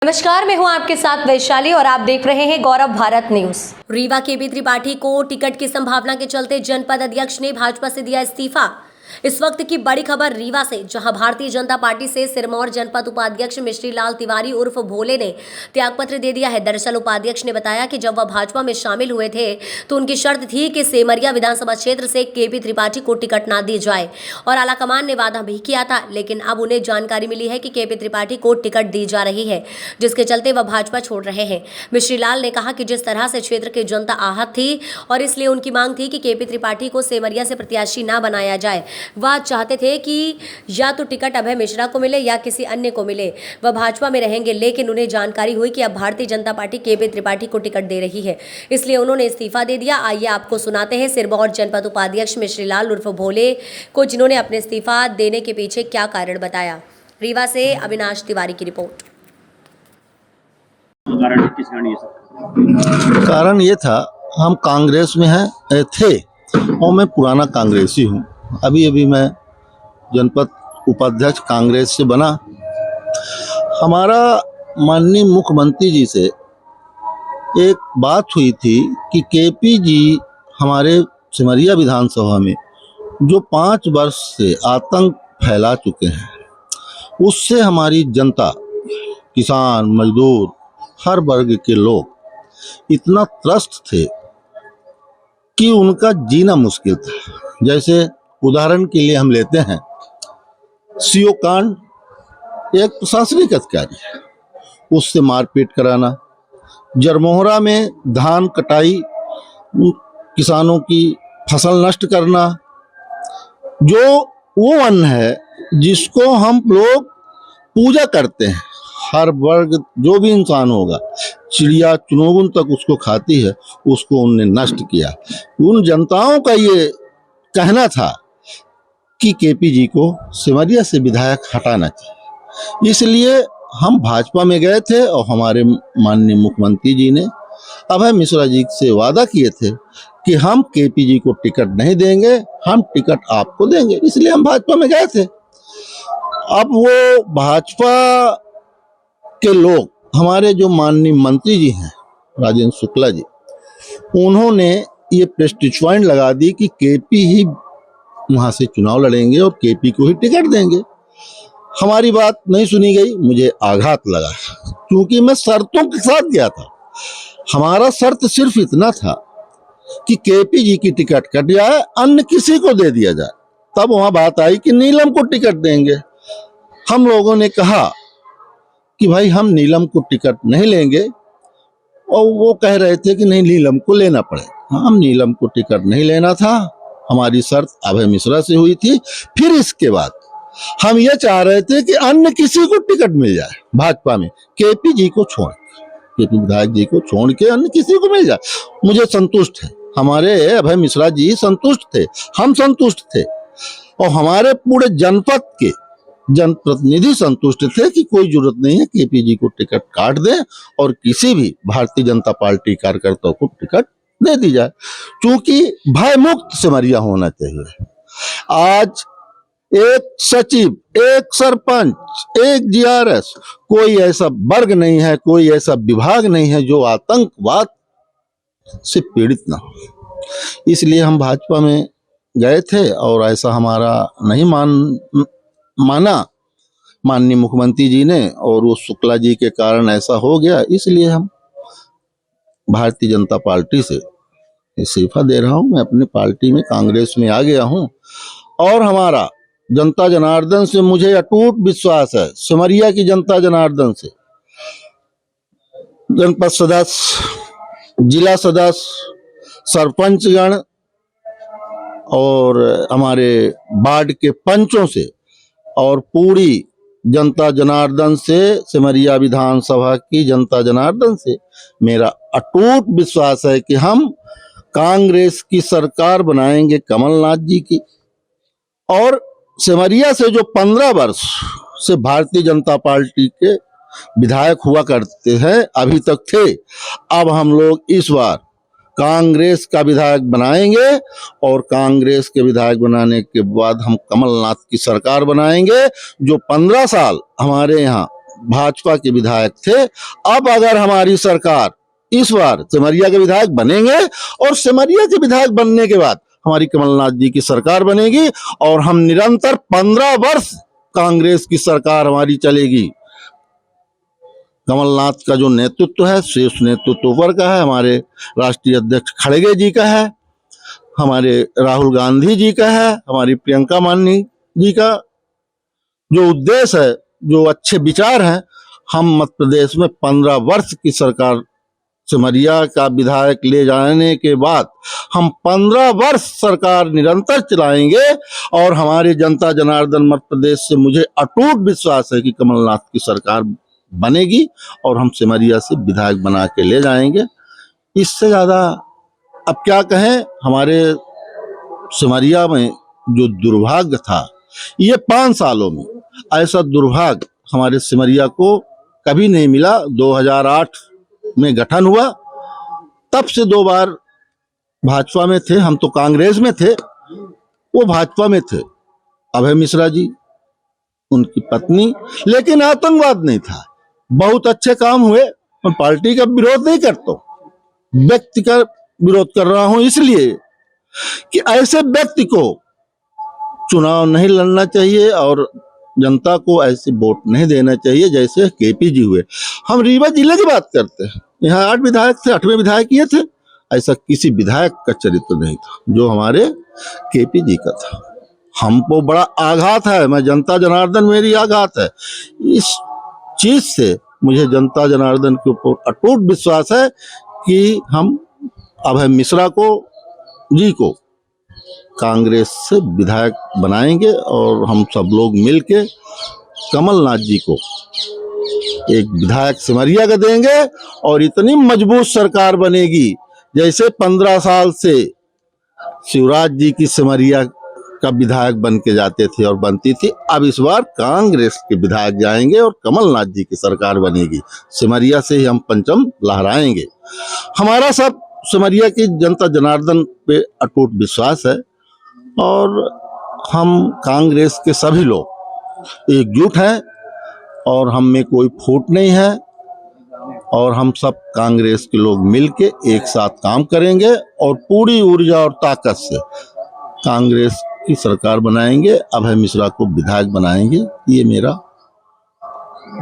नमस्कार, मैं हूं आपके साथ वैशाली और आप देख रहे हैं गौरव भारत न्यूज। रीवा केपी त्रिपाठी को टिकट की संभावना के चलते जनपद अध्यक्ष ने भाजपा से दिया इस्तीफा। इस वक्त की बड़ी खबर रीवा से, जहां भारतीय जनता पार्टी से सिरमौर जनपद उपाध्यक्ष मिश्री लाल तिवारी उर्फ भोले ने त्यागपत्र दे दिया है। दरअसल उपाध्यक्ष ने बताया कि जब वह भाजपा में शामिल हुए थे तो उनकी शर्त थी कि सेमरिया विधानसभा क्षेत्र से केपी त्रिपाठी को टिकट ना दी जाए और आलाकमान ने वादा भी किया था, लेकिन अब उन्हें जानकारी मिली है कि केपी त्रिपाठी को टिकट दी जा रही है, जिसके चलते वह भाजपा छोड़ रहे हैं। मिश्री लाल ने कहा कि जिस तरह से क्षेत्र की जनता आहत थी और इसलिए उनकी मांग थी कि केपी त्रिपाठी को सेमरिया से प्रत्याशी ना बनाया जाए। वह चाहते थे कि या तो टिकट अभय मिश्रा को मिले या किसी अन्य को मिले, वह भाजपा में रहेंगे, लेकिन उन्हें जानकारी हुई कि अब भारतीय जनता पार्टी केपी त्रिपाठी को टिकट दे रही है, इसलिए उन्होंने इस्तीफा दे दिया। आइए आपको सुनाते हैं सिरमौर जनपद उपाध्यक्ष मिश्री लाल उर्फ भोले को, जिन्होंने अपने इस्तीफा देने के पीछे क्या कारण बताया। रीवा से अविनाश तिवारी की रिपोर्ट। कारण ये था, हम कांग्रेस में थे और मैं पुराना कांग्रेसी हूँ। अभी मैं जनपद उपाध्यक्ष कांग्रेस से बना। हमारा माननीय मुख्यमंत्री जी से एक बात हुई थी कि केपी जी हमारे सिमरिया विधानसभा में जो 5 वर्ष से आतंक फैला चुके हैं, उससे हमारी जनता, किसान, मजदूर, हर वर्ग के लोग इतना त्रस्त थे कि उनका जीना मुश्किल था। जैसे उदाहरण के लिए हम लेते हैं, सीओ कांड, एक प्रशासनिक अधिकारी है, उससे मारपीट कराना, जरमोहरा में धान कटाई, किसानों की फसल नष्ट करना, जो वो अन्न है जिसको हम लोग पूजा करते हैं, हर वर्ग जो भी इंसान होगा, चिड़िया चुनौगुन तक उसको खाती है, उसको उनने नष्ट किया। उन जनताओं का ये कहना था कि केपी जी को सिमरिया से विधायक हटाना चाहिए, इसलिए हम भाजपा में गए थे और हमारे माननीय मुख्यमंत्री जी ने अभय मिश्रा जी से वादा किए थे कि हम केपी जी को टिकट नहीं देंगे, हम टिकट आपको देंगे, इसलिए हम भाजपा में गए थे। अब वो भाजपा के लोग, हमारे जो माननीय मंत्री जी हैं राजेंद्र शुक्ला जी, उन्होंने ये प्रेस्टीज पॉइंट लगा दी कि केपी ही वहां से चुनाव लड़ेंगे और केपी को ही टिकट देंगे। हमारी बात नहीं सुनी गई, मुझे आघात लगा, क्योंकि मैं शर्तों के साथ गया था। हमारा शर्त सिर्फ इतना था कि केपी जी की टिकट कट जाए, अन्य किसी को दे दिया जाए। तब वहां बात आई कि नीलम को टिकट देंगे। हम लोगों ने कहा कि भाई हम नीलम को टिकट नहीं लेंगे, और वो कह रहे थे कि नहीं, नीलम को लेना पड़ेगा। हम नीलम को टिकट नहीं लेना था, हमारी शर्त अभय मिश्रा से हुई थी। फिर इसके बाद हम ये चाह रहे थे कि अन्य किसी को टिकट मिल जाए भाजपा में, केपी जी को छोड़, केपी विधायक जी को छोड़ के अन्य किसी को मिल जाए, मुझे संतुष्ट है। हमारे अभय मिश्रा जी संतुष्ट थे, हम संतुष्ट थे, और हमारे पूरे जनपद के जनप्रतिनिधि संतुष्ट थे कि कोई जरूरत नहीं है, केपी जी को टिकट काट दें और किसी भी भारतीय जनता पार्टी कार्यकर्ता को टिकट दे दी जाए, क्योंकि भय मुक्त सिमरिया होना चाहिए। आज एक सचिव, एक सरपंच, एक जीआरएस, कोई ऐसा वर्ग नहीं है, कोई ऐसा विभाग नहीं है जो आतंकवाद से पीड़ित ना हो। इसलिए हम भाजपा में गए थे और ऐसा हमारा नहीं माना माननीय मुख्यमंत्री जी ने, और वो शुक्ला जी के कारण ऐसा हो गया, इसलिए हम भारतीय जनता पार्टी से इस्तीफा दे रहा हूं। मैं अपनी पार्टी में, कांग्रेस में आ गया हूं, और हमारा जनता जनार्दन से मुझे अटूट विश्वास है, सिमरिया की जनता जनार्दन से, जनपद सदस्य, जिला सदस्य, सरपंचगण और हमारे वार्ड के पंचों से और पूरी जनता जनार्दन से, सिमरिया विधानसभा की जनता जनार्दन से मेरा अटूट विश्वास है कि हम कांग्रेस की सरकार बनाएंगे, कमलनाथ जी की। और सिमरिया से जो 15 वर्ष से भारतीय जनता पार्टी के विधायक हुआ करते हैं, अभी तक थे, अब हम लोग इस बार कांग्रेस का विधायक बनाएंगे, और कांग्रेस के विधायक बनाने के बाद हम कमलनाथ की सरकार बनाएंगे, जो 15 साल हमारे यहाँ भाजपा के विधायक थे। अब अगर हमारी सरकार इस बार सिमरिया के विधायक बनेंगे और सिमरिया के विधायक बनने के बाद हमारी कमलनाथ जी की सरकार बनेगी और हम निरंतर 15 वर्ष कांग्रेस की सरकार हमारी चलेगी। कमलनाथ का जो नेतृत्व है शीर्ष नेतृत्व ऊपर का है, हमारे राष्ट्रीय अध्यक्ष खड़गे जी का है, हमारे राहुल गांधी जी का है, हमारी प्रियंका मानी जी का जो उद्देश्य है, जो अच्छे विचार हैं, हम मध्य प्रदेश में 15 वर्ष की सरकार सिमरिया का विधायक ले जाने के बाद हम 15 वर्ष सरकार निरंतर चलाएंगे और हमारे जनता जनार्दन मध्य प्रदेश से मुझे अटूट विश्वास है कि कमलनाथ की सरकार बनेगी और हम सिमरिया से विधायक बना के ले जाएंगे। इससे ज्यादा अब क्या कहें। हमारे सिमरिया में जो दुर्भाग्य था, ये 5 सालों में ऐसा दुर्भाग्य हमारे सिमरिया को कभी नहीं मिला। 2008 में गठन हुआ, तब से 2 बार भाजपा में थे, हम तो कांग्रेस में थे, वो भाजपा में थे, अभय मिश्रा जी, उनकी पत्नी, लेकिन आतंकवाद नहीं था। बहुत अच्छे काम हुए। मैं पार्टी का विरोध नहीं करता, व्यक्ति का विरोध कर रहा हूं इसलिए कि ऐसे व्यक्ति को चुनाव नहीं लड़ना चाहिए और जनता को ऐसे वोट नहीं देना चाहिए जैसे केपी जी हुए। हम रीवा जिले की बात करते हैं, यहाँ 8 विधायक थे, 8वें विधायक ये थे। ऐसा किसी विधायक का चरित्र नहीं था जो हमारे केपी जी का था। हमको बड़ा आघात है, मैं जनता जनार्दन मेरी आघात है। इस चीज से मुझे जनता जनार्दन के ऊपर अटूट विश्वास है कि हम अभय मिश्रा जी को कांग्रेस से विधायक बनाएंगे और हम सब लोग मिलके कमलनाथ जी को एक विधायक सिमरिया का देंगे और इतनी मजबूत सरकार बनेगी जैसे 15 साल से शिवराज जी की सिमरिया का विधायक बन के जाते थे और बनती थी। अब इस बार कांग्रेस के विधायक जाएंगे और कमलनाथ जी की सरकार बनेगी। सिमरिया से ही हम परचम लहराएंगे। हमारा सब सिमरिया की जनता जनार्दन पे अटूट विश्वास है और हम कांग्रेस के सभी लोग एकजुट हैं और हम में कोई फूट नहीं है और हम सब कांग्रेस के लोग मिलके एक साथ काम करेंगे और पूरी ऊर्जा और ताकत से कांग्रेस की सरकार बनाएंगे, अभय मिश्रा को विधायक बनाएंगे। ये मेरा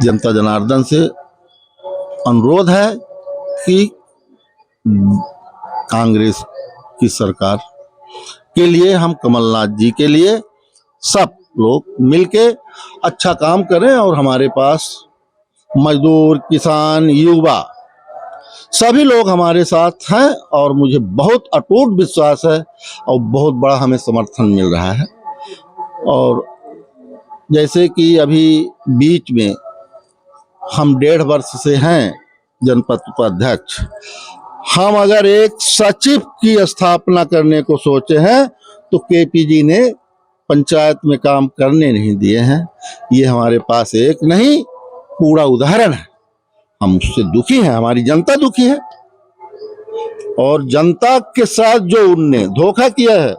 जनता जनार्दन से अनुरोध है कि कांग्रेस की सरकार के लिए हम कमलनाथ जी के लिए सब लोग मिलके अच्छा काम करें और हमारे पास मजदूर, किसान, युवा सभी लोग हमारे साथ हैं और मुझे बहुत अटूट विश्वास है और बहुत बड़ा हमें समर्थन मिल रहा है। और जैसे कि अभी बीच में हम 1.5 वर्ष से हैं जनपद उपाध्यक्ष, हम अगर एक सचिव की स्थापना करने को सोचे हैं तो केपी जी ने पंचायत में काम करने नहीं दिए हैं। ये हमारे पास एक नहीं पूरा उदाहरण है। हम उससे दुखी हैं, हमारी जनता दुखी है और जनता के साथ जो उनने धोखा किया है,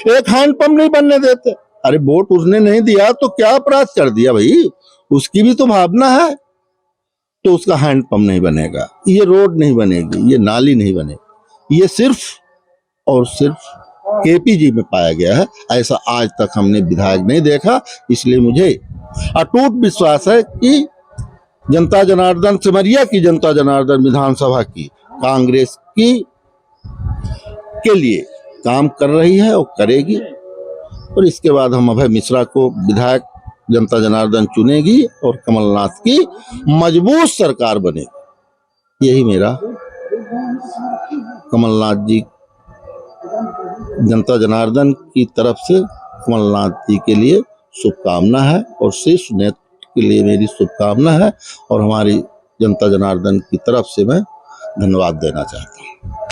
एक हैंडपंप नहीं बनने देते। अरे वोट उसने नहीं दिया तो क्या अपराध कर दिया भाई, उसकी भी तो भावना है। तो उसका हैंडपंप नहीं बनेगा, ये रोड नहीं बनेगी, ये नाली नहीं बनेगी। ये सिर्फ और सिर्फ केपी जी में पाया गया है। ऐसा आज तक हमने विधायक नहीं देखा। इसलिए मुझे अटूट विश्वास है कि जनता जनार्दन सिमरिया की जनता जनार्दन विधानसभा की कांग्रेस की के लिए काम कर रही है और करेगी। और इसके बाद हम अभय मिश्रा को विधायक जनता जनार्दन चुनेगी और कमलनाथ की मजबूत सरकार बनेगी। यही मेरा कमलनाथ जी जनता जनार्दन की तरफ से कमलनाथ जी के लिए शुभकामना है और शीर्ष नेतृत्व के लिए मेरी शुभकामना है और हमारी जनता जनार्दन की तरफ से मैं धन्यवाद देना चाहता हूँ।